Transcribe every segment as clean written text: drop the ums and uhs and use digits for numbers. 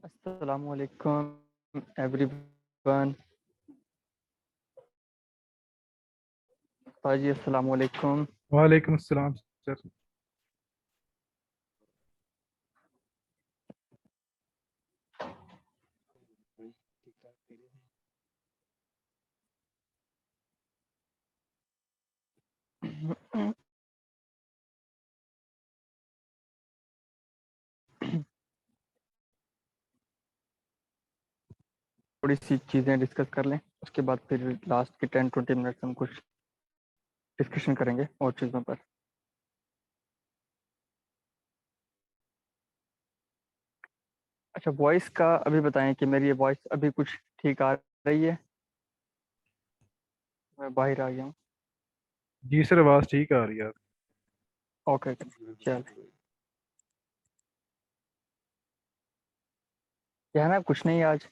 अस्सलामु अलैकुम एवरीवन। पाजी अस्सलामु अलैकुम। वालेकुम अस्सलाम सर। थोड़ी सी चीज़ें डिस्कस कर लें, उसके बाद फिर लास्ट के 10-20 मिनट हम कुछ डिस्कशन करेंगे और चीज़ों पर। अच्छा, वॉइस का अभी बताएं कि मेरी ये वॉइस अभी कुछ ठीक आ रही है। मैं बाहर आ गया हूँ। जी सर, आवाज़ ठीक आ रही है। ओके, चल। क्या है ना, कुछ नहीं, आज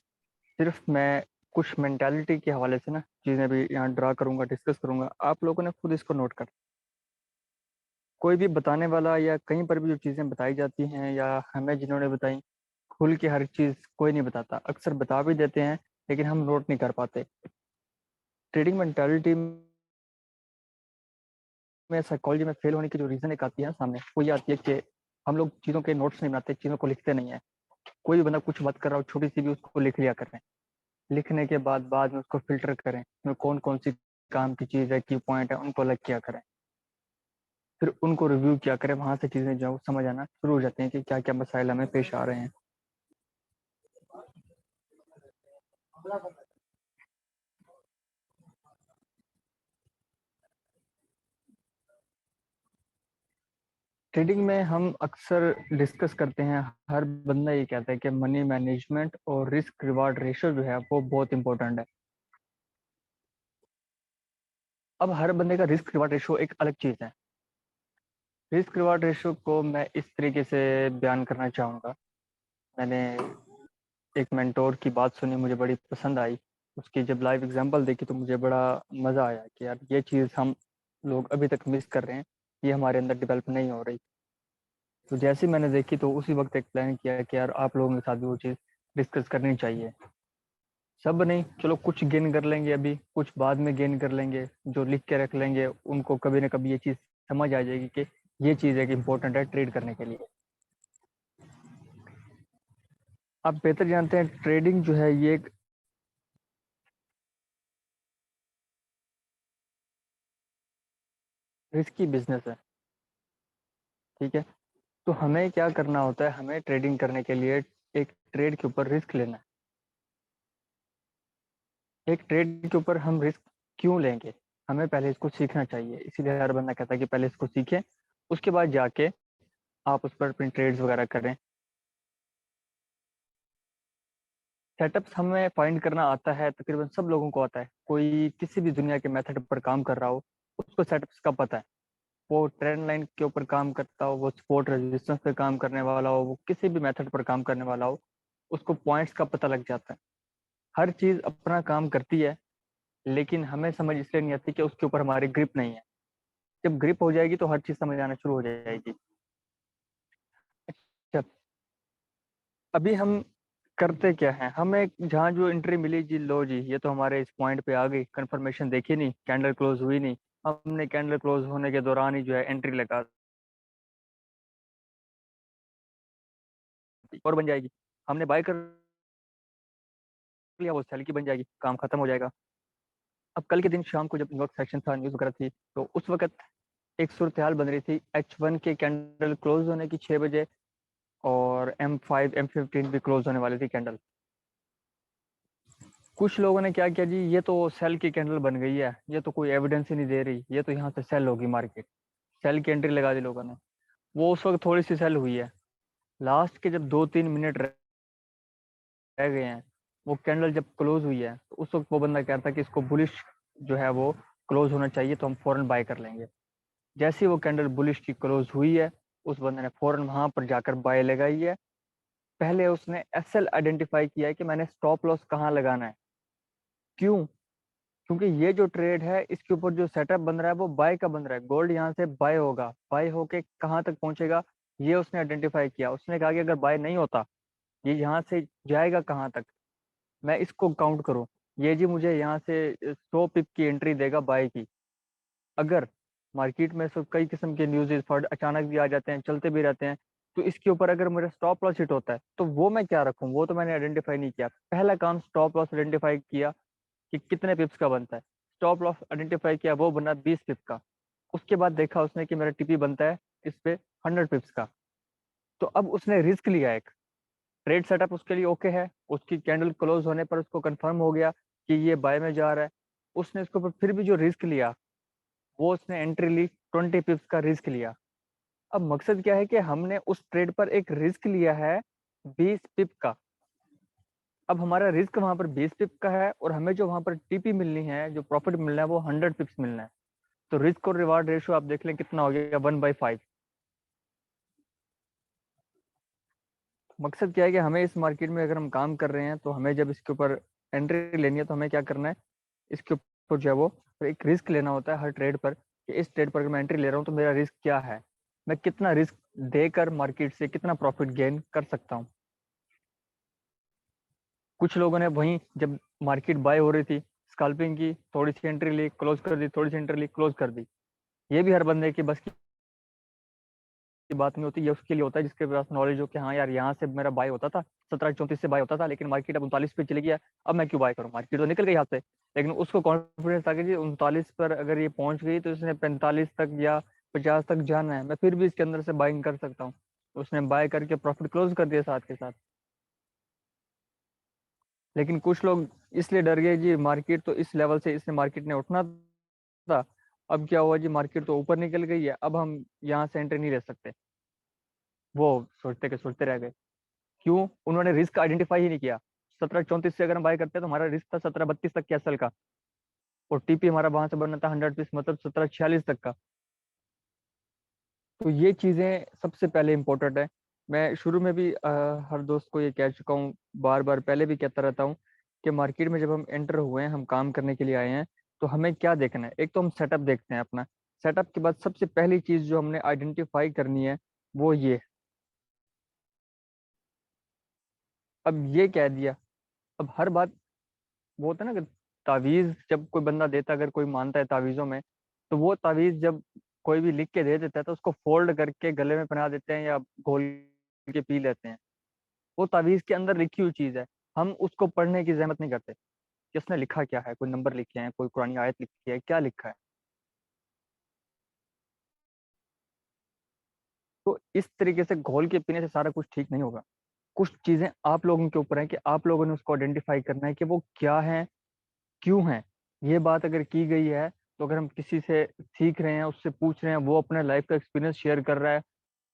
सिर्फ मैं कुछ मेंटालिटी के हवाले से ना चीज़ें भी यहाँ ड्रा करूंगा, डिस्कस करूंगा। आप लोगों ने खुद इसको नोट कर, कोई भी बताने वाला या कहीं पर भी जो चीज़ें बताई जाती हैं या हमें जिन्होंने बताई, खुल के हर चीज़ कोई नहीं बताता। अक्सर बता भी देते हैं लेकिन हम नोट नहीं कर पाते। ट्रेडिंग मेंटालिटी में, साइकोलॉजी में फेल होने की जो रीज़न एक आती है ना सामने, वो ये आती है कि हम लोग चीज़ों के नोट्स नहीं बनाते, चीज़ों को लिखते नहीं है। कोई भी बंदा कुछ बात कर रहा हो, छोटी सी भी, उसको लिख लिया करें। लिखने के बाद में उसको फिल्टर करें, उसमें कौन कौन सी काम की चीज़ है, की पॉइंट है, उनको अलग किया करें। फिर उनको रिव्यू किया करें। वहां से चीज़ें जो समझ आना शुरू हो जाती हैं कि क्या क्या मसाइल हमें पेश आ रहे हैं। ट्रेडिंग में हम अक्सर डिस्कस करते हैं, हर बंदा ये कहता है कि मनी मैनेजमेंट और रिस्क रिवार्ड रेशो जो है वो बहुत इंपॉर्टेंट है। अब हर बंदे का रिस्क रिवार्ड रेशो एक अलग चीज़ है। रिस्क रिवार्ड रेशो को मैं इस तरीके से बयान करना चाहूँगा। मैंने एक मेंटोर की बात सुनी, मुझे बड़ी पसंद आई। उसकी जब लाइव एग्जांपल देखी तो मुझे बड़ा मज़ा आया कि यार ये चीज़ हम लोग अभी तक मिस कर रहे हैं, ये हमारे अंदर डेवलप नहीं हो रही। तो जैसे ही मैंने देखी तो उसी वक्त एक प्लान किया कि यार आप लोगों के साथ भी वो चीज़ डिस्कस करनी चाहिए। सब नहीं, चलो कुछ गेन कर लेंगे अभी, कुछ बाद में गेन कर लेंगे। जो लिख के रख लेंगे उनको कभी ना कभी ये चीज़ समझ आ जाएगी कि ये चीज़ एक इम्पोर्टेंट है ट्रेड करने के लिए। आप बेहतर जानते हैं ट्रेडिंग जो है ये एक रिस्की बिजनेस है। ठीक है, तो हमें क्या करना होता है, हमें ट्रेडिंग करने के लिए एक ट्रेड के ऊपर रिस्क लेना है। एक ट्रेड के ऊपर हम रिस्क क्यों लेंगे, हमें पहले इसको सीखना चाहिए। इसीलिए हर बंदा कहता है कि पहले इसको सीखें, उसके बाद जाके आप उस पर अपनी ट्रेड्स वगैरह करें। सेटअप्स हमें फाइंड करना आता है, तकरीबन सब लोगों को आता है। कोई किसी भी दुनिया के मेथड पर काम कर रहा हो, उसको सेटअप्स का पता है। वो ट्रेंड लाइन के ऊपर काम करता हो, वो सपोर्ट रेजिस्टेंस पे काम करने वाला हो, वो किसी भी मेथड पर काम करने वाला हो, उसको पॉइंट्स का पता लग जाता है। हर चीज अपना काम करती है, लेकिन हमें समझ इसलिए नहीं आती कि उसके ऊपर हमारी ग्रिप नहीं है। जब ग्रिप हो जाएगी तो हर चीज समझ आना शुरू हो जाएगी। अच्छा, अभी हम करते क्या है, हमें जहाँ जो एंट्री मिली जी, लो जी ये तो हमारे इस पॉइंट पे आ गई, कंफर्मेशन देखी नहीं, कैंडल क्लोज हुई नहीं, हमने कैंडल क्लोज होने के दौरान ही जो है एंट्री लगा दी और बन जाएगी। हमने बाय कर लिया, वो सेल की बन जाएगी, काम खत्म हो जाएगा। अब कल के दिन शाम को जब न्यूयॉर्क सेक्शन था, न्यूज वगैरह थी, तो उस वक्त एक सूरत हाल बन रही थी H1 के कैंडल क्लोज होने की 6 बजे, और M5 M15 भी क्लोज होने वाली थी कैंडल। कुछ लोगों ने क्या किया जी, ये तो सेल की कैंडल बन गई है, ये तो कोई एविडेंस ही नहीं दे रही, ये तो यहाँ से सेल होगी मार्केट। सेल की एंट्री लगा दी लोगों ने। वो उस वक्त थोड़ी सी सेल हुई है। लास्ट के जब 2-3 मिनट रह गए हैं, वो कैंडल जब क्लोज हुई है, तो उस वक्त वो बंदा कहता है कि इसको बुलिश जो है वो क्लोज होना चाहिए, तो हम फौरन बाय कर लेंगे। जैसे ही वो कैंडल बुलिश की क्लोज हुई है, उस बंदे ने फौरन वहां पर जाकर बाय लगाई है। पहले उसने एसएल आइडेंटिफाई किया है कि मैंने स्टॉप लॉस कहाँ लगाना है। क्यों? क्योंकि ये जो ट्रेड है इसके ऊपर जो सेटअप बन रहा है वो बाय का बन रहा है। गोल्ड यहाँ से बाय होगा, बाय होके कहाँ तक पहुंचेगा ये उसने आइडेंटिफाई किया। उसने कहा कि अगर बाय नहीं होता ये यहाँ से जाएगा कहाँ तक, मैं इसको काउंट करूँ। ये जी मुझे यहाँ से 100 पिप की एंट्री देगा बाय की। अगर मार्केट में सब कई किस्म के न्यूज़ फंड अचानक भी आ जाते हैं, चलते भी रहते हैं, तो इसके ऊपर अगर मेरा स्टॉप लॉस हिट होता है तो वो मैं क्या रखूं, वो तो मैंने आइडेंटिफाई नहीं किया। पहला काम स्टॉप लॉस आइडेंटिफाई किया कि कितने पिप्स का बनता है। स्टॉप लॉस आइडेंटिफाई किया, वो बना 20 पिप का। उसके बाद देखा उसने कि मेरा टीपी बनता है इस पे 100 पिप्स का। तो अब उसने रिस्क लिया, एक ट्रेड सेटअप उसके लिए ओके है, उसकी कैंडल क्लोज होने पर उसको कंफर्म हो गया कि ये बाय में जा रहा है। उसने इसके ऊपर फिर भी जो रिस्क लिया, वो उसने एंट्री ली, 20 पिप्स का रिस्क लिया। अब मकसद क्या है कि हमने उस ट्रेड पर एक रिस्क लिया है 20 पिप का। अब हमारा रिस्क वहां पर 20 पिप का है और हमें जो वहां पर टीपी मिलनी है, जो प्रॉफिट मिलना है, वो 100 पिप्स मिलना है। तो रिस्क और रिवार्ड रेशियो आप देख लें कितना हो गया, 1/5। मकसद क्या है कि हमें इस मार्केट में अगर हम काम कर रहे हैं तो हमें जब इसके ऊपर एंट्री लेनी है तो हमें क्या करना है, इसके ऊपर जो है वो एक रिस्क लेना होता है हर ट्रेड पर, कि इस ट्रेड पर अगर मैं एंट्री ले रहा हूँ तो मेरा रिस्क क्या है, मैं कितना रिस्क देकर मार्केट से कितना प्रॉफिट गेन कर सकता हूँ। कुछ लोगों ने वहीं जब मार्केट बाय हो रही थी, स्कैल्पिंग की, थोड़ी सी एंट्री ली, क्लोज कर दी, थोड़ी सी एंट्री ली, क्लोज कर दी। ये भी हर बंदे की बस की बात नहीं होती, ये उसके लिए होता है जिसके पास नॉलेज हो कि हाँ यार यहाँ से मेरा बाय होता था, 1734 से बाय होता था, लेकिन मार्केट अब 39 पे चली गया, अब मैं क्यों बाय करूँ, मार्केट तो निकल गई हाथ से। लेकिन उसको कॉन्फिडेंस था कि जी 39 पर अगर ये पहुंच गई तो इसने 45 तक या 50 तक जाना है, मैं फिर भी इसके अंदर से बाइंग कर सकता हूँ। उसने बाय करके प्रॉफिट क्लोज कर दिया साथ के साथ। लेकिन कुछ लोग इसलिए डर गए जी, मार्केट तो इस लेवल से इसने मार्केट ने उठना था, अब क्या हुआ जी, मार्केट तो ऊपर निकल गई है, अब हम यहाँ से एंट्री नहीं ले सकते। वो सोचते के सोचते रह गए। क्यों? उन्होंने रिस्क आइडेंटिफाई ही नहीं किया। 1734 से अगर हम बाय करते हैं तो हमारा रिस्क था 1732 तक के एसएल का, और टीपी हमारा वहां से बनना था 100 पीस, मतलब 1746 तक का। तो ये चीजें सबसे पहले इंपॉर्टेंट है। मैं शुरू में भी हर दोस्त को ये कह चुका हूँ, बार बार पहले भी कहता रहता हूँ कि मार्केट में जब हम एंटर हुए हैं, हम काम करने के लिए आए हैं, तो हमें क्या देखना है। एक तो हम सेटअप देखते हैं अपना। सेटअप के बाद सबसे पहली चीज जो हमने आइडेंटिफाई करनी है वो ये। अब ये कह दिया, अब हर बात, वो होता है ना कि तावीज जब कोई बंदा देता है, अगर कोई मानता है तावीजों में, तो वो तावीज जब कोई भी लिख के दे देता है तो उसको फोल्ड करके गले में पहना देते हैं या घोल के पी लेते हैं। वो तावीज के अंदर लिखी हुई चीज है, हम उसको पढ़ने की जहमत नहीं करते कि उसने लिखा क्या है, कोई नंबर लिखे हैं, कोई कुरानी आयत लिखी है, क्या लिखा है। तो इस तरीके से घोल के पीने से सारा कुछ ठीक नहीं होगा। कुछ चीजें आप लोगों के ऊपर है कि आप लोगों ने उसको आइडेंटिफाई करना है कि वो क्या है, क्यों है। ये बात अगर की गई है, तो अगर हम किसी से सीख रहे हैं, उससे पूछ रहे हैं, वो अपने लाइफ का एक्सपीरियंस शेयर कर रहा है,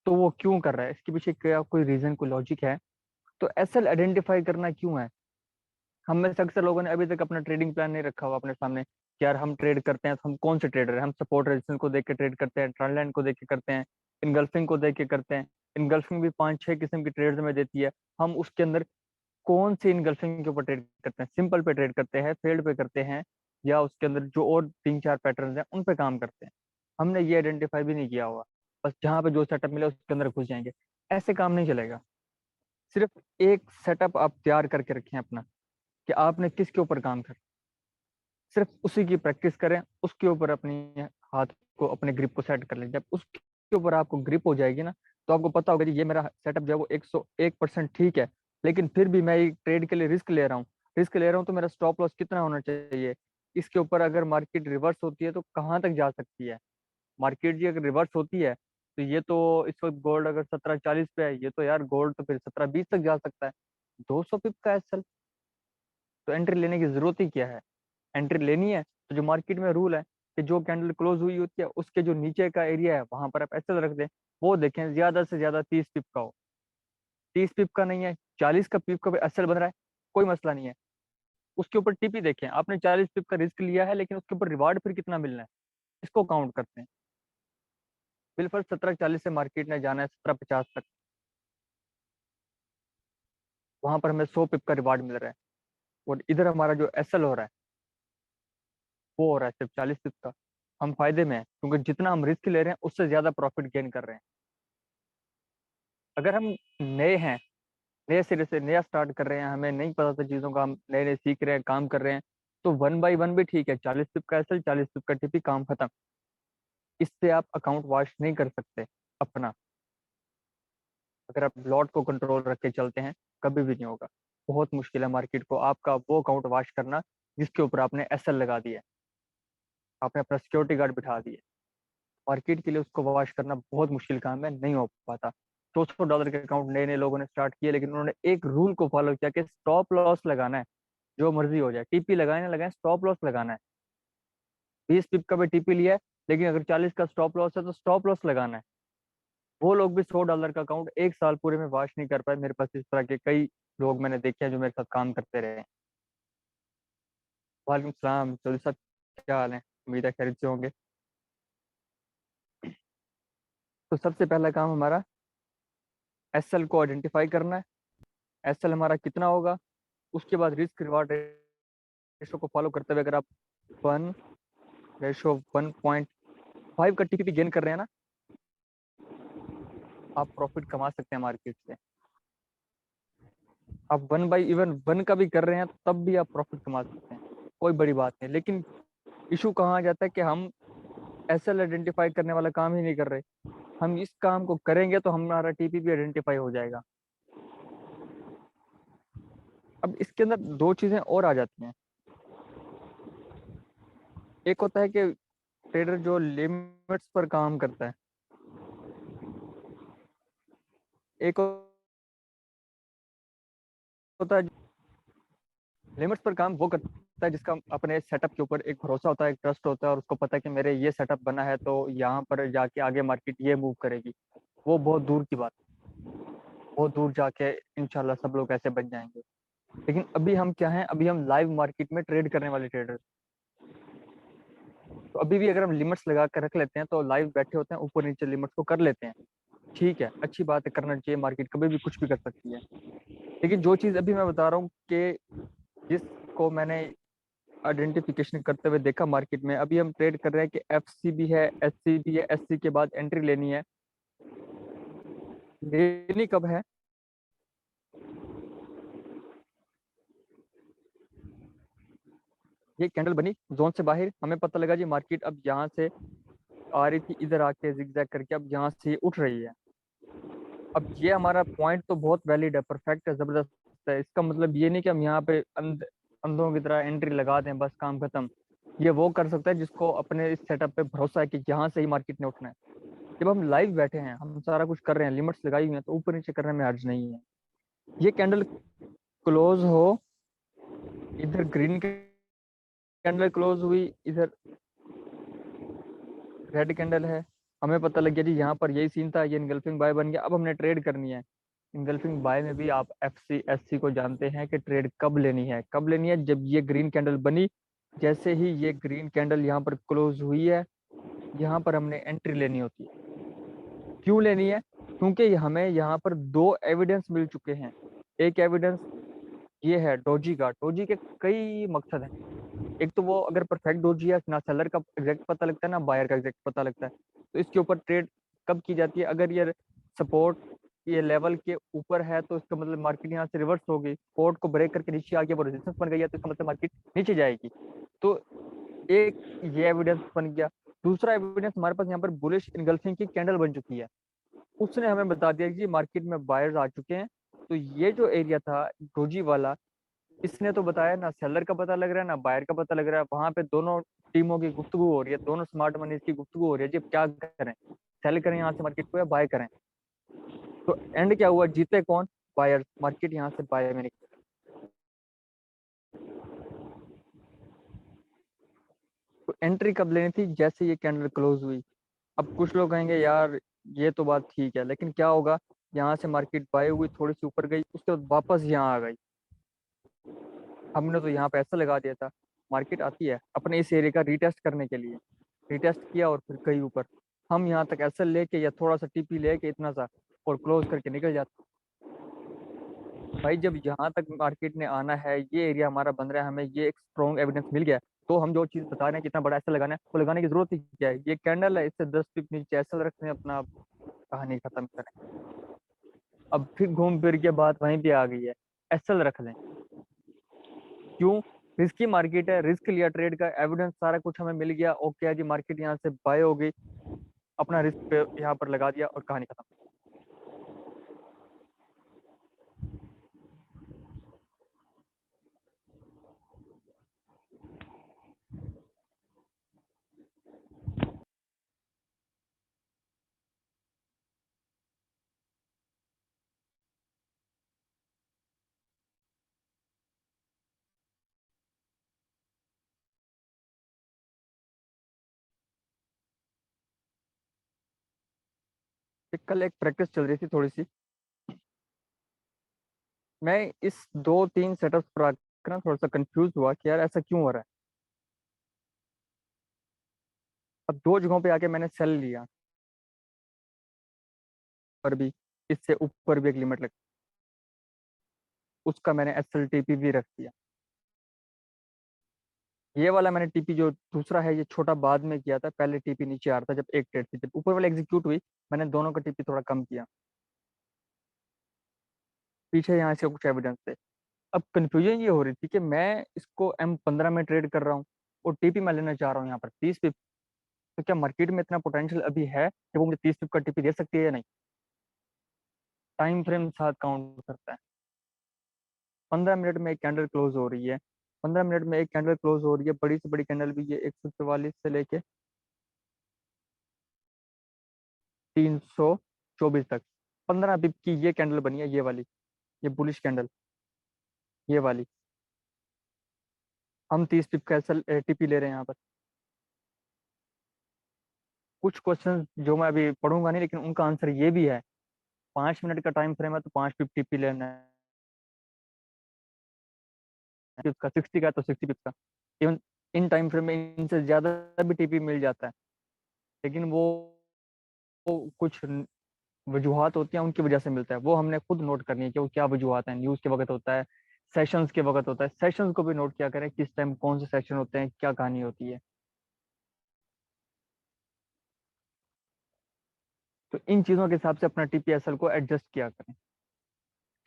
तो वो क्यों कर रहा है, इसके पीछे क्या कोई रीजन, कोई लॉजिक है। तो एसएल आइडेंटिफाई करना क्यों है। हम में से अक्सर लोगों ने अभी तक अपना ट्रेडिंग प्लान नहीं रखा हुआ अपने सामने कि यार हम ट्रेड करते हैं तो हम कौन से ट्रेडर हैं, हम सपोर्ट रेजिस्टेंस को देख के ट्रेड करते हैं, ट्रेंड लाइन को देख के करते हैं, इनगल्फिंग को देख के करते हैं। इनगल्फिंग भी 5-6 किस्म की ट्रेड्स में देती है। हम उसके अंदर कौन सी इनगल्फिंग के ऊपर ट्रेड करते हैं, सिंपल पे ट्रेड करते हैं, फेल्ड पे करते हैं, या उसके अंदर जो और 3-4 पैटर्न हैं उन पे काम करते हैं। हमने ये आइडेंटिफाई भी नहीं किया हुआ, बस जहाँ पे जो सेटअप मिले उसके अंदर घुस जाएंगे। ऐसे काम नहीं चलेगा। सिर्फ एक सेटअप आप तैयार करके रखें अपना, कि आपने किसके ऊपर काम कर, सिर्फ उसी की प्रैक्टिस करें, उसके ऊपर अपनी हाथ को, अपने ग्रिप को सेट कर लें। जब उसके ऊपर आपको ग्रिप हो जाएगी ना, तो आपको पता होगा कि ये मेरा सेटअप जो है वो 101% ठीक है, लेकिन फिर भी मैं ट्रेड के लिए रिस्क ले रहा हूँ। रिस्क ले रहा हूँ तो मेरा स्टॉप लॉस कितना होना चाहिए, इसके ऊपर अगर मार्केट रिवर्स होती है तो कहाँ तक जा सकती है। मार्केट जी अगर रिवर्स होती है तो ये तो इस वक्त गोल्ड अगर 1740 पे है, ये तो यार गोल्ड तो फिर 1720 तक जा सकता है। 200 पिप का एसएल, तो एंट्री लेने की जरूरत ही क्या है। एंट्री लेनी है तो जो मार्केट में रूल है कि जो कैंडल क्लोज हुई होती है उसके जो नीचे का एरिया है वहां पर आप एसएल रख दें। वो देखें ज्यादा से ज्यादा 30 पिप का हो। 30 पिप का नहीं है, 40 का पिप का एसएल बन रहा है, कोई मसला नहीं है। उसके ऊपर टीपी देखें, आपने 40 पिप का रिस्क लिया है, लेकिन उसके ऊपर रिवार्ड फिर कितना मिलना है, इसको काउंट करते हैं। बिल्कुल 1740 से मार्केट ने जाना है 1750 तक, वहां पर हमें 100 पिप का रिवार्ड मिल रहा है, और इधर हमारा जो एसएल हो रहा है वो हो रहा है सिर्फ 40 पिप का। हम फायदे में हैं क्योंकि जितना हम रिस्क ले रहे हैं उससे ज्यादा प्रॉफिट गेन कर रहे हैं। अगर हम नए हैं, नए सिरे से नया स्टार्ट कर रहे हैं, हमें नहीं पता था चीज़ों का, हम नए नए सीख रहे हैं, काम कर रहे हैं, तो 1/1 भी ठीक है, 40 पिप का एसएल, 40 पिप का टीपी, काम खत्म। इससे आप अकाउंट वॉश नहीं कर सकते अपना। अगर आप लॉट को कंट्रोल रख के चलते हैं, कभी भी नहीं होगा। बहुत मुश्किल है मार्केट को आपका वो अकाउंट वॉश करना जिसके ऊपर आपने एसएल लगा दिया है, आपने अपना सिक्योरिटी गार्ड बिठा दिया है। मार्केट के लिए उसको वॉश करना बहुत मुश्किल काम है, नहीं हो पाता। $200 के अकाउंट नए नए लोगों ने स्टार्ट किए, लेकिन उन्होंने एक रूल को फॉलो किया कि स्टॉप लॉस लगाना है, जो मर्जी हो जाए, टीपी लगाए ना लगाए, स्टॉप लॉस लगाना है। 20 पिप का भी टीपी लिया है, लेकिन अगर 40 का स्टॉप लॉस है तो स्टॉप लॉस लगाना है। वो लोग भी $100 का अकाउंट एक साल पूरे में वॉश नहीं कर पाए। मेरे पास इस तरह के कई लोग मैंने देखे हैं जो मेरे साथ काम करते रहे हैं। वालेकुम सलाम चौधरी साहब, क्या हाल है? उम्मीद है खैरियत से होंगे। तो सबसे पहला काम हमारा एसएल को आइडेंटिफाई करना है। एसएल हमारा कितना होगा, उसके बाद रिस्क रिवार्ड रेशो को फॉलो करते हुए अगर आप 1:1.5 का टीपी गेन कर रहे हैं ना, आप प्रॉफिट कमा सकते हैं मार्केट से। आप 1/1 का भी कर रहे हैं तब भी आप प्रॉफिट कमा सकते हैं, कोई बड़ी बात नहीं। लेकिन इशू कहाँ आ जाता है कि हम एसएल आइडेंटिफाई करने वाला काम ही नहीं कर रहे। हम इस काम को करेंगे तो हमारा टीपी भी आइडेंटिफाई हो जाएगा। अब इसके अंदर दो चीजें और आ जाती हैं। एक होता है कि ट्रेडर जो लिमिट्स पर काम करता है, एक होता है लिमिट्स पर काम वो करता है जिसका अपने सेटअप के ऊपर एक भरोसा होता है, एक ट्रस्ट होता है, और उसको पता है कि मेरे ये सेटअप बना है तो यहाँ पर जाके आगे मार्केट ये मूव करेगी। वो बहुत दूर की बात है, बहुत दूर जाके इंशाल्लाह सब लोग ऐसे बन जाएंगे। लेकिन अभी हम क्या हैं, अभी हम लाइव मार्केट में ट्रेड करने वाले ट्रेडर। तो अभी भी अगर हम लिमिट्स लगा कर रख लेते हैं तो लाइव बैठे होते हैं, ऊपर नीचे लिमिट्स को कर लेते हैं, ठीक है, अच्छी बात है, करना चाहिए, मार्केट कभी भी कुछ भी कर सकती है। लेकिन जो चीज़ अभी मैं बता रहा हूँ कि जिसको मैंने आइडेंटिफिकेशन करते हुए देखा मार्केट में, अभी हम ट्रेड कर रहे हैं कि एफसी भी है, एससी भी है, एससी के बाद एंट्री लेनी है। लेनी कब है? ये कैंडल बनी जोन से बाहर, हमें पता लगा जी मार्केट अब यहाँ से आ रही थी, इधर आके जिगजैग करके अब यहाँ से उठ रही है। अब ये हमारा पॉइंट तो बहुत वैलिड है, परफेक्ट है, जबरदस्त है। इसका मतलब ये नहीं कि हम यहाँ पे अंधों की तरह एंट्री लगा दें बस काम खत्म। ये वो कर सकता है जिसको अपने इस सेटअप पे भरोसा है कि यहाँ से ही मार्केट ने उठना है। जब हम लाइव बैठे हैं, हम सारा कुछ कर रहे हैं, लिमिट्स लगाई हुई हैं, तो ऊपर नीचे करने में हर्ज नहीं है। ये कैंडल क्लोज हो, इधर ग्रीन कैंडल क्लोज हुई, इधर रेड कैंडल है, हमें पता लग गया जी यहाँ पर यही सीन था, ये इनगल्फिंग बाय बन गया। अब हमने ट्रेड करनी है। इनगल्फिंग बाय में भी आप एफसी एससी को जानते हैं कि ट्रेड कब लेनी है, कब लेनी है, जब ये ग्रीन कैंडल बनी, जैसे ही ये ग्रीन कैंडल यहाँ पर क्लोज हुई है, यहाँ पर हमने एंट्री लेनी होती है। क्यों लेनी है? क्योंकि हमें यहाँ पर दो एविडेंस मिल चुके हैं। एक एविडेंस ये है डोजी का। डोजी के कई मकसद हैं। एक तो वो अगर परफेक्ट डोजी है, ना सेलर का एग्जैक्ट पता लगता है ना बायर का एग्जैक्ट पता लगता है, तो इसके ऊपर ट्रेड कब की जाती है? अगर ये सपोर्ट ये लेवल के ऊपर है तो इसका मतलब मार्केट यहाँ से रिवर्स होगी, सपोर्ट को ब्रेक करके नीचे आके वो रेजिस्टेंस बन गई है, तो इसका मतलब मार्केट नीचे जाएगी। तो एक ये एविडेंस बन गया। दूसरा एविडेंस हमारे पास यहाँ पर बुलिश इनगल्फिंग की कैंडल बन चुकी है, उसने हमें बता दिया कि मार्केट में बायर्स आ चुके हैं। तो ये जो एरिया था डोजी वाला, इसने तो बताया ना सेलर का पता लग रहा है ना बायर का पता लग रहा है, वहां पे दोनों टीमों की गुफ्तगू हो रही है, दोनों स्मार्ट मनी की गुफ्तगू हो रही है जी अब क्या करें, सेल करें यहाँ से मार्केट को या बाय करें। तो एंड क्या हुआ, जीते कौन? बायर, मार्केट यहाँ से बाय में निकली। तो एंट्री कब लेनी थी? जैसे ये कैंडल क्लोज हुई। अब कुछ लोग कहेंगे यार ये तो बात ठीक है, लेकिन क्या होगा, यहाँ से मार्केट बाय हुई, थोड़ी सी ऊपर गई, उसके बाद वापस यहाँ आ गई। हमने तो यहाँ पे ऐसा लगा दिया था, मार्केट आती है अपने इस एरिया का रीटेस्ट करने के लिए, रीटेस्ट किया और फिर गई ऊपर, हम यहाँ तक ऐसा लेके या थोड़ा सा टीपी लेके इतना सा और क्लोज करके निकल जाते। भाई जब यहाँ तक मार्केट ने आना है, ये एरिया हमारा बन रहा है, हमें ये एक स्ट्रॉन्ग एविडेंस मिल गया, तो हम जो चीज बता रहे हैं कितना बड़ा ऐसा लगाना है, वो लगाने की जरूरत ही क्या है? ये कैंडल है, इससे 10 पिप नीचे ऐसा रखते हैं, अपना कहानी खत्म करें। अब फिर घूम फिर के बात वहीं पे आ गई है, एसएल रख लें। क्यों? रिस्की मार्केट है, रिस्क लिया ट्रेड का, एविडेंस सारा कुछ हमें मिल गया, ओके है जी, मार्केट यहाँ से बाय हो गई, अपना रिस्क पे यहाँ पर लगा दिया और कहानी खत्म। कल एक प्रैक्टिस चल रही थी थोड़ी सी, मैं इस 2-3 सेटअप पर आकर ना थोड़ा सा कंफ्यूज हुआ कि यार ऐसा क्यों हो रहा है। अब दो जगहों पे आके मैंने सेल लिया, पर भी इससे ऊपर भी एक लिमिट लग, उसका मैंने एसएल टीपी भी रख दिया। ये वाला मैंने टीपी जो दूसरा है ये छोटा बाद में किया था, पहले टीपी नीचे आ रहा था जब एक ट्रेड थी, जब ऊपर वाला एग्जीक्यूट हुई मैंने दोनों का टीपी थोड़ा कम किया, पीछे यहाँ से कुछ एविडेंस थे। अब कंफ्यूजन ये हो रही थी कि मैं इसको M15 में ट्रेड कर रहा हूँ और टीपी मैं लेना चाह रहा हूँ यहाँ पर 30 पिप, तो क्या मार्केट में इतना पोटेंशियल अभी है कि वो मुझे 30 पिप का टीपी दे सकती है या नहीं? टाइम फ्रेम साथ काउंट करता है। 15 मिनट में एक कैंडल क्लोज हो रही है, 15 मिनट में एक कैंडल क्लोज हो रही है, बड़ी से बड़ी कैंडल भी ये 144 से लेके 324 तक 15 पिप की ये कैंडल बनी है, ये वाली, ये बुलिश कैंडल, ये वाली। हम 30 पिप का एसएल टीपी ले रहे हैं यहाँ पर। कुछ क्वेश्चन जो मैं अभी पढ़ूंगा नहीं, लेकिन उनका आंसर ये भी है, 5 मिनट का टाइम फ्रेम है तो 5 पिप टीपी लेना है, उसका 60 का है तो 60 पिप का। इवन इन टाइम फ्रेम में इनसे ज्यादा भी टीपी मिल जाता है, लेकिन वो कुछ वजूहत होती हैं उनकी वजह से मिलता है, वो हमने खुद नोट करनी है कि वो क्या वजूहत है। न्यूज़ के वक्त होता है, सेशंस के वक्त होता है, सेशंस को भी नोट किया करें, किस टाइम कौन से सेशन होते हैं, क्या कहानी होती है। तो इन चीज़ों के हिसाब से अपना टीपीएसएल को एडजस्ट किया करें।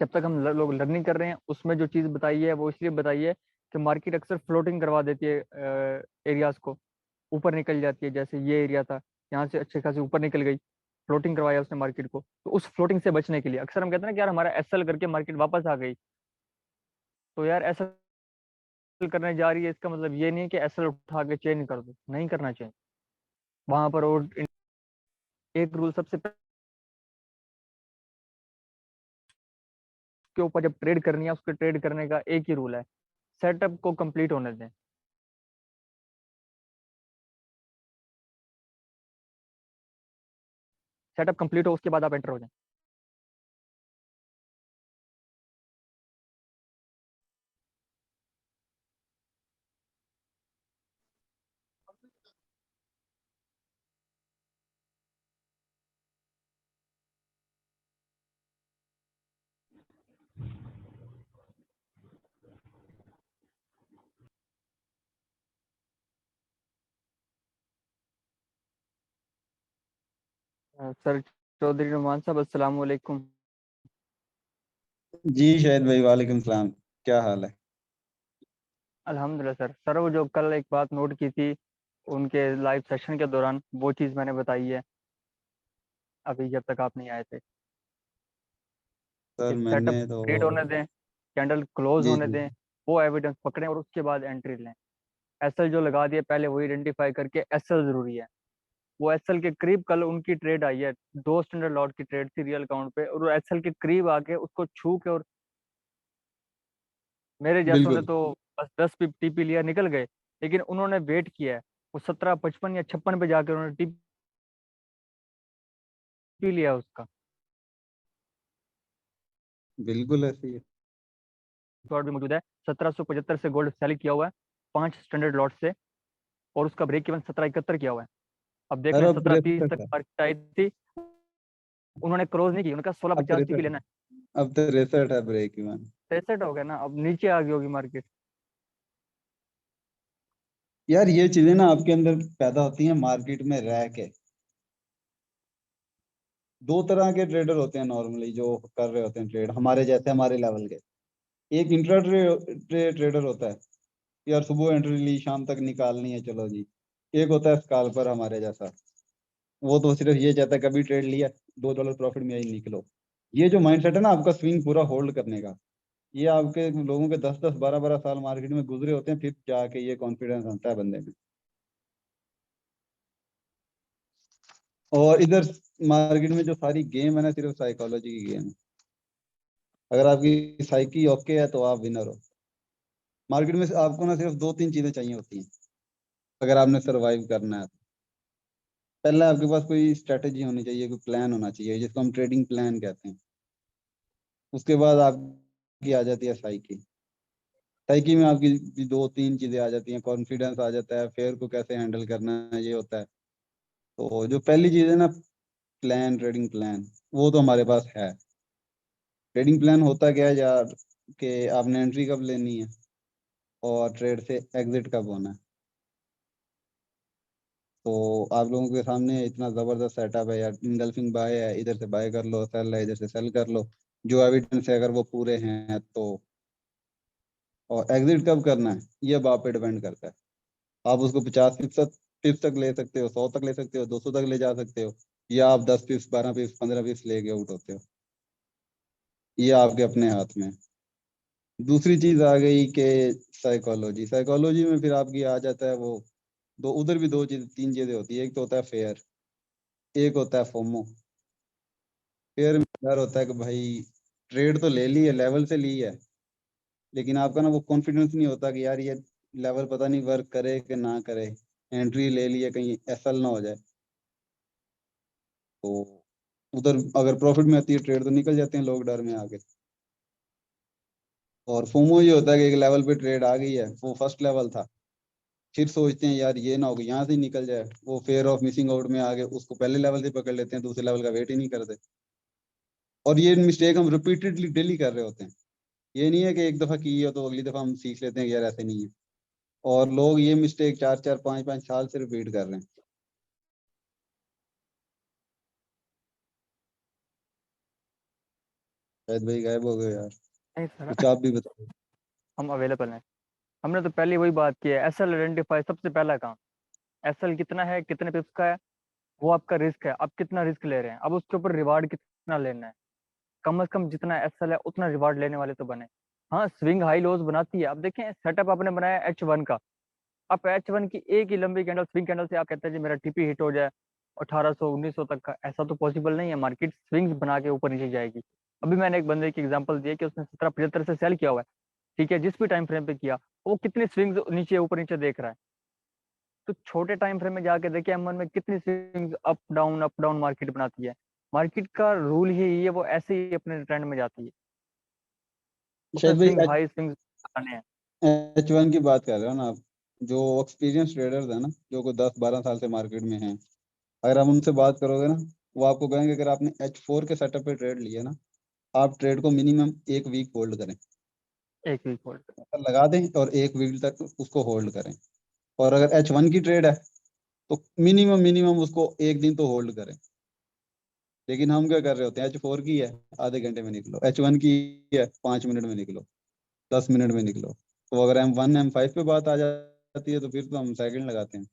जब तक हम लोग लर्निंग कर रहे हैं, उसमें जो चीज़ बताई है वो इसलिए बताई है कि मार्केट अक्सर फ्लोटिंग करवा देती है एरियाज को, ऊपर निकल जाती है। जैसे ये एरिया था, यहाँ से अच्छे खासी ऊपर निकल गई, फ्लोटिंग करवाया उसने मार्केट को, तो उस फ्लोटिंग से बचने के लिए अक्सर हम कहते हैं ना कि यार हमारा एसएल करके मार्केट वापस आ गई, तो यार ऐसा करने जा रही है, इसका मतलब ये नहीं है कि एसएल उठा के चेंज कर दो, नहीं करना चाहिए वहां पर। और एक रूल सबसे के ऊपर जब ट्रेड करनी है, उसके ट्रेड करने का एक ही रूल है, सेटअप को कंप्लीट होने दें। सेटअप कंप्लीट हो उसके बाद आप एंटर हो जाएं। सर चौधरी नुमान साहब, अस्सलाम वालेकुम। जी शायद भाई, वालेकुम सलाम। क्या हाल है? अल्हम्दुलिल्लाह सर। सर वो जो कल एक बात नोट की थी उनके लाइव सेशन के दौरान, वो चीज़ मैंने बताई है अभी जब तक आप नहीं आए थे, सर कि सेटअप मैंने तो क्रिएट होने दें, कैंडल क्लोज जी होने जी दें, वो एविडेंस पकड़ें और उसके बाद एंट्री लें। एसएल जो लगा दिए पहले वही आइडेंटिफाई करके, एसएल जरूरी है। वो एसएल के करीब कल उनकी ट्रेड आई है, 2 स्टैंडर्ड लॉट की ट्रेड थी रियल अकाउंट पे, और वो एसएल के करीब आके उसको छू के, और मेरे जैसों ने बिल्कुल तो बस 10 पिप टीपी लिया निकल गए, लेकिन उन्होंने वेट किया है, वो 17.55 या 56 पे जाके उन्होंने टीपी लिया उसका। बिल्कुल ऐसे ही है। शॉर्ट भी मौजूद है, 1775 से गोल्ड सेल किया हुआ है 5 स्टैंडर्ड लॉट से, और उसका ब्रेक इवन 1771 किया हुआ है। अब देख सर लें, अब 1730 रेसेट तक है। मार्केट आई थी, उन्होंने क्रॉस नहीं की, उनका सोलह अब तो पचास टीपी रेसेट है। लेना है। अब तो रेसेट है, ब्रेक इवन। सेट हो गया ना, अब नीचे आ गई होगी मार्केट। यार ये चीजें ना आपके अंदर पैदा होती हैं मार्केट में रह के। दो तरह के ट्रेडर होते हैं नॉर्मली जो कर रहे होते हैं ट्रेड, हमारे जैसे, हमारे लेवल के। एक इंट्रा ट्रेडर होता है, यार सुबह एंट्री ली, शाम तक निकालनी है, चलो जी। एक होता है स्काल्पर हमारे जैसा, वो तो सिर्फ ये चाहता है कभी ट्रेड लिया, $2 प्रॉफिट में ही निकलो। ये जो माइंडसेट है ना आपका स्विंग पूरा होल्ड करने का, ये आपके लोगों के 10-10 12-12 साल मार्केट में गुजरे होते हैं, फिर जाके ये कॉन्फिडेंस आता है बंदे में। और इधर मार्केट में जो सारी गेम है ना, सिर्फ साइकोलॉजी की गेम है। अगर आपकी साइकी ओके है तो आप विनर हो। मार्केट में आपको ना सिर्फ 2-3 चीजें चाहिए होती हैं अगर आपने सरवाइव करना है तो। पहला, आपके पास कोई स्ट्रेटेजी होनी चाहिए, कोई प्लान होना चाहिए, जिसको हम ट्रेडिंग प्लान कहते हैं। उसके बाद आपकी आ जाती है साइकी। साइकी में आपकी 2-3 चीजें आ जाती हैं, कॉन्फिडेंस आ जाता है, फेयर को कैसे हैंडल करना है, ये होता है। तो जो पहली चीज है ना, प्लान, ट्रेडिंग प्लान, वो तो हमारे पास है। ट्रेडिंग प्लान होता क्या है यार, कि आपने एंट्री कब लेनी है और ट्रेड से एग्जिट कब होना है। तो आप लोगों के सामने इतना जबरदस्त सेटअप है यार, इंगल्फिंग बाय है, इधर से बाय कर लो, सेल है इधर से सेल कर लो, जो एविडेंस है अगर वो पूरे हैं तो। और एग्जिट कब करना है ये अब आप पे डिपेंड करता है। आप उसको 50 पिप्स तक ले सकते हो, 100 तक ले सकते हो, 200 तक ले जा सकते हो, या आप 10 पिप्स, 12 पिप्स, 15 पिप्स लेके आउट होते हो। ये आपके अपने हाथ में है। दूसरी चीज आ गई कि साइकोलॉजी। साइकोलॉजी में फिर आपकी आ जाता है वो, दो उधर भी 2 चीज 3 चीजें होती है। एक तो होता है फेयर, एक होता है फोमो। फेयर में डर होता है कि भाई ट्रेड तो ले ली है, लेवल से ली है, लेकिन आपका ना वो कॉन्फिडेंस नहीं होता कि यार ये लेवल पता नहीं वर्क करे कि ना करे, एंट्री ले ली है कहीं एसएल ना हो जाए। तो उधर अगर प्रॉफिट में आती है ट्रेड तो निकल जाते हैं लोग डर में आके। और फोमो ये होता है कि एक लेवल पे ट्रेड आ गई है, वो फर्स्ट लेवल था, फिर सोचते हैं यार ये ना हो कि यहाँ से ही निकल जाए, वो फेयर ऑफ मिसिंग आउट में आगे उसको पहले लेवल से पकड़ लेते हैं, दूसरे लेवल का वेट ही नहीं करते। और ये मिस्टेक हम रिपीटेडली डेली कर रहे होते हैं। ये नहीं है कि एक दफा की है तो अगली दफा हम सीख लेते हैं कि यार ऐसे नहीं है। और लोग ये मिस्टेक 4-4 5-5 साल से रिपीट कर रहे हैं। शायद भाई गायब हो गए यार, नहीं सर, कुछ आप भी बताओ। हम अवेलेबल हैं। हमने तो पहले वही बात की है, एसएल आइडेंटिफाई सबसे पहला काम। एसएल कितना है, कितने पिप्स का है, वो आपका रिस्क है, आप कितना रिस्क ले रहे हैं, अब उसके ऊपर रिवार्ड कितना लेना है। कम से कम जितना एसएल है उतना रिवार्ड लेने वाले तो बने। हाँ, स्विंग हाई लोज बनाती है। अब देखें सेटअप आपने बनाया H1 का, आप H1 की एक ही लंबी कैंडल, स्विंग कैंडल से आप कहते हैं जी मेरा टीपी हिट हो जाए 1800 1900 तक का, ऐसा तो पॉसिबल नहीं है। मार्केट स्विंग्स बना के ऊपर नीचे जाएगी। अभी मैंने एक बंदे की एग्जांपल दी है कि उसने 1775 से सेल किया हुआ है, ठीक है, जिस भी टाइम फ्रेम पे किया, वो कितनी स्विंग्स नीचे ऊपर नीचे देख रहा है। तो छोटे टाइम फ्रेम में जाके देखिए M1 में कितनी स्विंग्स अप डाउन मार्केट बनाती है। मार्केट का रूल ही ये, वो ऐसे ही अपने ट्रेंड में जाती है, उसने शायद भाई स्विंग हाई स्विंग्स बनाने हैं। H1 की बात कर रहे हो ना आप। जो एक्सपीरियंस ट्रेडर्स है ना, जो को 10-12 साल से मार्केट में हैं, अगर आप उनसे बात करोगे ना, वो आपको कहेंगे अगर आपने H4 के सेटअप पे ट्रेड लिया ना, आप ट्रेड को मिनिमम 1 वीक होल्ड करें, एक वीक होल्ड। लगा दें और 1 वीक तक उसको होल्ड करें। और अगर H1 की ट्रेड है तो मिनिमम मिनिमम उसको 1 दिन तो होल्ड करें। लेकिन हम क्या कर रहे होते हैं, H4 की है, आधे घंटे में निकलो, H1 की है, 5 मिनट में निकलो, 10 मिनट में निकलो। तो अगर M1 M5 पे बात आ जाती है तो फिर तो हम सेकंड लगाते हैं।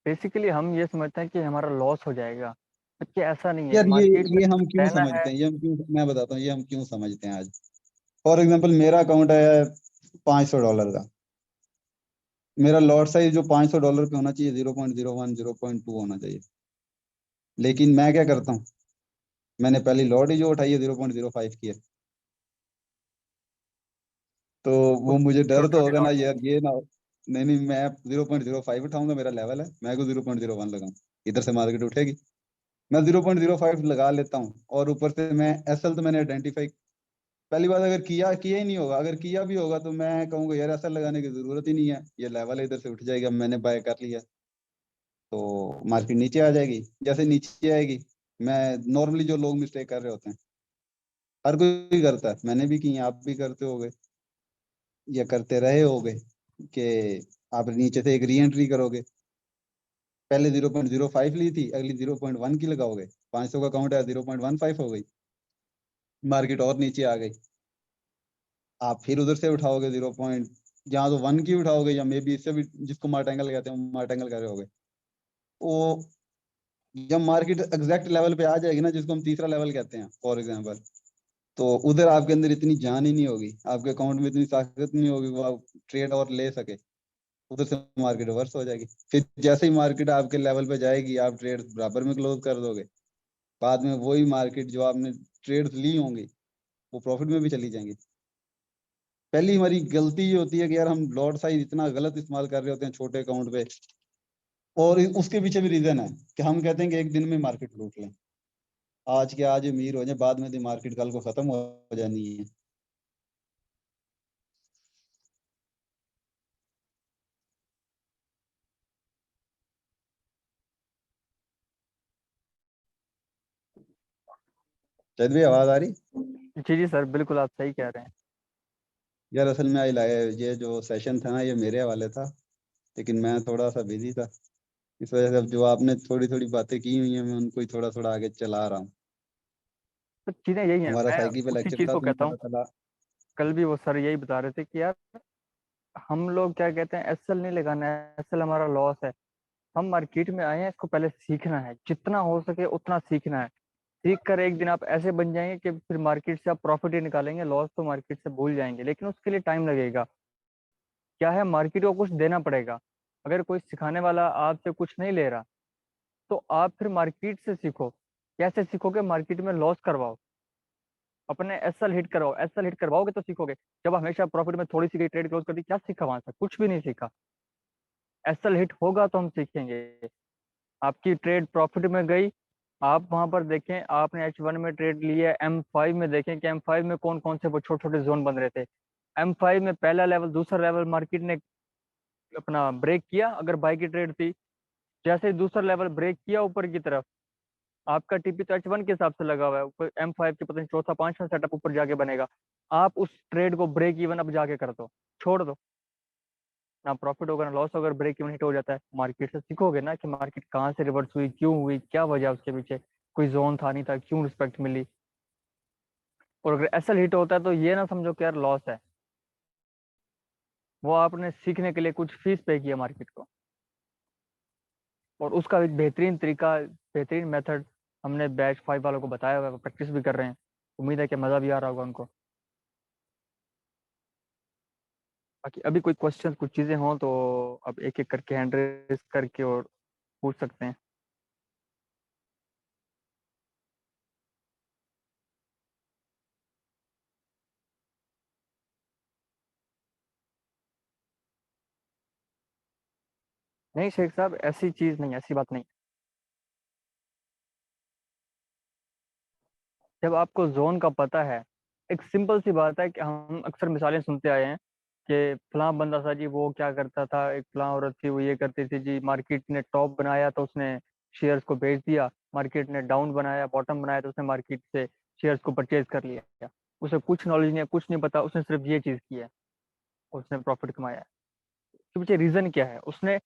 बेसिकली हम ये समझते हैं कि हमारा लॉस हो जाएगा, जबकि ऐसा नहीं है। यार ये मार्केट में ये हम क्यों रहना है। समझते हैं, ये हम क्यों, मैं बताता हूँ ये हम क्यों समझते हैं आज। फॉर एग्जाम्पल मेरा अकाउंट है $500 का, मेरा लॉट साइज जो $500 पे होना चाहिए 0.01 0.2 होना चाहिए। लेकिन मैं क्या करता हूँ, मैंने पहली लॉट ही जो उठाई है 0.05 की है। तो वो खुद मुझे डर छोटे तो छोटे होगा ना लॉट। यार, ये ना हो। नहीं नहीं, मैं 0.05 उठाऊंगा, मेरा लेवल है, मैं को 0.01 लगाऊं, इधर से मार्केट उठेगी। मैं 0.05 लगा लेता हूँ, और ऊपर से मैं एसएल तो मैंने आइडेंटिफाई, पहली बात अगर किया किया ही नहीं होगा, अगर किया भी होगा तो मैं कहूंगा यार एसएल लगाने की जरूरत ही नहीं है, ये लेवल है, इधर से उठ जाएगा, मैंने बाय कर लिया। तो मार्केट नीचे आ जाएगी, जैसे नीचे आएगी, मैं नॉर्मली जो लोग मिस्टेक कर रहे होते हैं, हर कोई करता है, मैंने भी की है, आप भी करते होगे या करते रहे होगे, कि आप नीचे से एक री एंट्री करोगे, पहले 0.05 ली थी, अगली 0.1 की लगाओगे, 500 का काउंट है, 0.15 हो गई, मार्केट और नीचे आ गई, आप फिर उधर से उठाओगे 0. जहाँ तो 1 की उठाओगे, या मे बी इससे भी, जिसको मार्टेंगल कहते हैं, मार्टेंगल कर रहे होगे, वो जब मार्केट एग्जैक्ट लेवल पे आ जाएगी ना, जिसको हम तीसरा लेवल कहते हैं फॉर एग्जांपल, तो उधर आपके अंदर इतनी जान ही नहीं होगी, आपके अकाउंट में इतनी ताकत नहीं होगी, वो आप ट्रेड और ले सके, उधर से मार्केट रिवर्स हो जाएगी। फिर जैसे ही मार्केट आपके लेवल पे जाएगी, आप ट्रेड बराबर में क्लोज कर दोगे, बाद में वही मार्केट जो आपने ट्रेड ली होंगी वो प्रॉफिट में भी चली जाएंगी। पहली हमारी गलती ये होती है कि यार हम लॉट साइज इतना गलत इस्तेमाल कर रहे होते हैं छोटे अकाउंट पे, और उसके पीछे भी रीजन है कि हम कहते हैं कि एक दिन में मार्केट लूट लें, आज के आज अमीर हो जाए, बाद में तो मार्केट कल को खत्म हो जानी है। शायद भी आवाज आ रही। जी जी सर, बिल्कुल आप सही कह रहे हैं। यार असल में ये जो सेशन था ना, ये मेरे हवाले था, लेकिन मैं थोड़ा सा बिजी था, इस वजह से अब जो आपने थोड़ी थोड़ी बातें की हुई हैं, मैं उनको ही थोड़ा थोड़ा आगे चला रहा हूँ। तो चीजें यही हैं, हमारा मैं साइकी पे उसी लेक्चर चीज था, को तो मैं कहता हूँ। पता चला। कल भी वो सर यही बता रहे थे कि यार हम लोग क्या कहते हैं, एसएल नहीं लगाना है, एसएल हमारा लॉस है। हम मार्केट में आए हैं, इसको पहले सीखना है, जितना हो सके उतना सीखना है। सीख कर एक दिन आप ऐसे बन जाएंगे कि फिर मार्केट से आप प्रॉफिट ही निकालेंगे, लॉस तो मार्केट से भूल जाएंगे, लेकिन उसके लिए टाइम लगेगा। क्या है, मार्केट को कुछ देना पड़ेगा। अगर कोई सिखाने वाला आपसे कुछ नहीं ले रहा, तो आप फिर मार्केट से सीखो। कैसे सीखोगे? मार्केट में लॉस करवाओ, अपने एसएल हिट करवाओ, एसएल हिट करवाओगे तो सीखोगे। जब हमेशा प्रॉफिट में थोड़ी सी ट्रेड क्लोज कर दी, क्या सीखा वहां से? कुछ भी नहीं सीखा। एसएल हिट होगा तो हम सीखेंगे। आपकी ट्रेड प्रॉफिट में गई, आप वहां पर देखें, आपने H1 में ट्रेड लिया, M5 में देखें कि M5 में कौन कौन से वो छोटे छोटे जोन बन रहे थे। M5 में पहला लेवल, दूसरा लेवल मार्केट ने अपना ब्रेक किया, अगर बाई की ट्रेड थी, जैसे ही दूसरा लेवल ब्रेक किया ऊपर की तरफ, आपका टीपी तो H1 के हिसाब से लगा हुआ है, ऊपर M5 के पता नहीं चौथा पांचवा सेटअप ऊपर जाके बनेगा। आप उस ट्रेड को ब्रेक इवन अब जाके कर दो, छोड़ दो, ना प्रॉफिट होगा ना लॉस होगा। ब्रेक इवन हिट हो जाता है, मार्केट से सीखोगे ना कि मार्केट कहाँ से रिवर्स हुई, क्यों हुई, क्या वजह उसके पीछे, कोई जोन था नहीं था, क्यों रिस्पेक्ट मिली। और अगर एसएल हिट होता है तो ये ना समझो कि यार लॉस है, वो आपने सीखने के लिए कुछ फीस पे किया मार्केट को। और उसका एक बेहतरीन तरीका, बेहतरीन मेथड हमने बैच 5 वालों को बताया हुआ है, प्रैक्टिस भी कर रहे हैं। उम्मीद है कि मज़ा भी आ रहा होगा उनको। बाकी अभी कोई क्वेश्चन, कुछ चीज़ें हों तो अब एक एक करके हैंड रेस करके और पूछ सकते हैं। नहीं शेख साहब, ऐसी चीज़ नहीं, ऐसी बात नहीं। जब आपको जोन का पता है, एक सिंपल सी बात है कि हम अक्सर मिसालें सुनते आए हैं कि फलां बंदा था जी, वो क्या करता था, एक फलां औरत थी वो ये करती थी जी, मार्केट ने टॉप बनाया तो उसने शेयर्स को बेच दिया, मार्केट ने डाउन बनाया, बॉटम बनाया तो उसने मार्केट से शेयर्स को परचेज कर लिया। उसे कुछ नॉलेज नहीं है, कुछ नहीं पता, उसने सिर्फ ये चीज़ की है, उसने प्रॉफिट कमाया है। तो पीछे रीज़न क्या है? उसने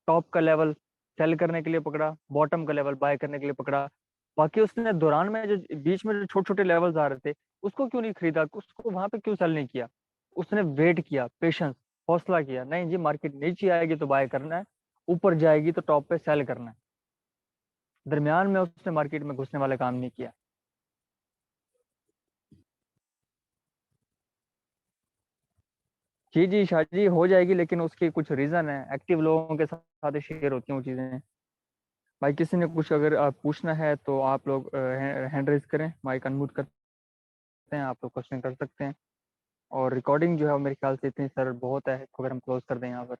टॉप का लेवल सेल करने के लिए पकड़ा, बॉटम का लेवल बाय करने के लिए पकड़ा। बाकी उसने दौरान में जो बीच में जो छोटे छोटे लेवल्स आ रहे थे, उसको क्यों नहीं खरीदा, उसको वहां पे क्यों सेल नहीं किया? उसने वेट किया, पेशेंस, हौसला किया, नहीं जी मार्केट नीचे आएगी तो बाय करना है, ऊपर जाएगी तो टॉप पे सेल करना है। दरमियान में उसने मार्केट में घुसने वाला काम नहीं किया। जी जी शाह जी, हो जाएगी, लेकिन उसके कुछ रीजन है, एक्टिव लोगों के साथ शेयर होती हैं वो चीजें। भाई किसी ने कुछ अगर पूछना है तो आप लोग हैंड रेज करें, माइक अनम्यूट करते हैं, आप लोग क्वेश्चन कर सकते हैं। और रिकॉर्डिंग जो है वो मेरे ख्याल से इतनी सर बहुत है, इसको अगर हम क्लोज कर दें यहाँ पर।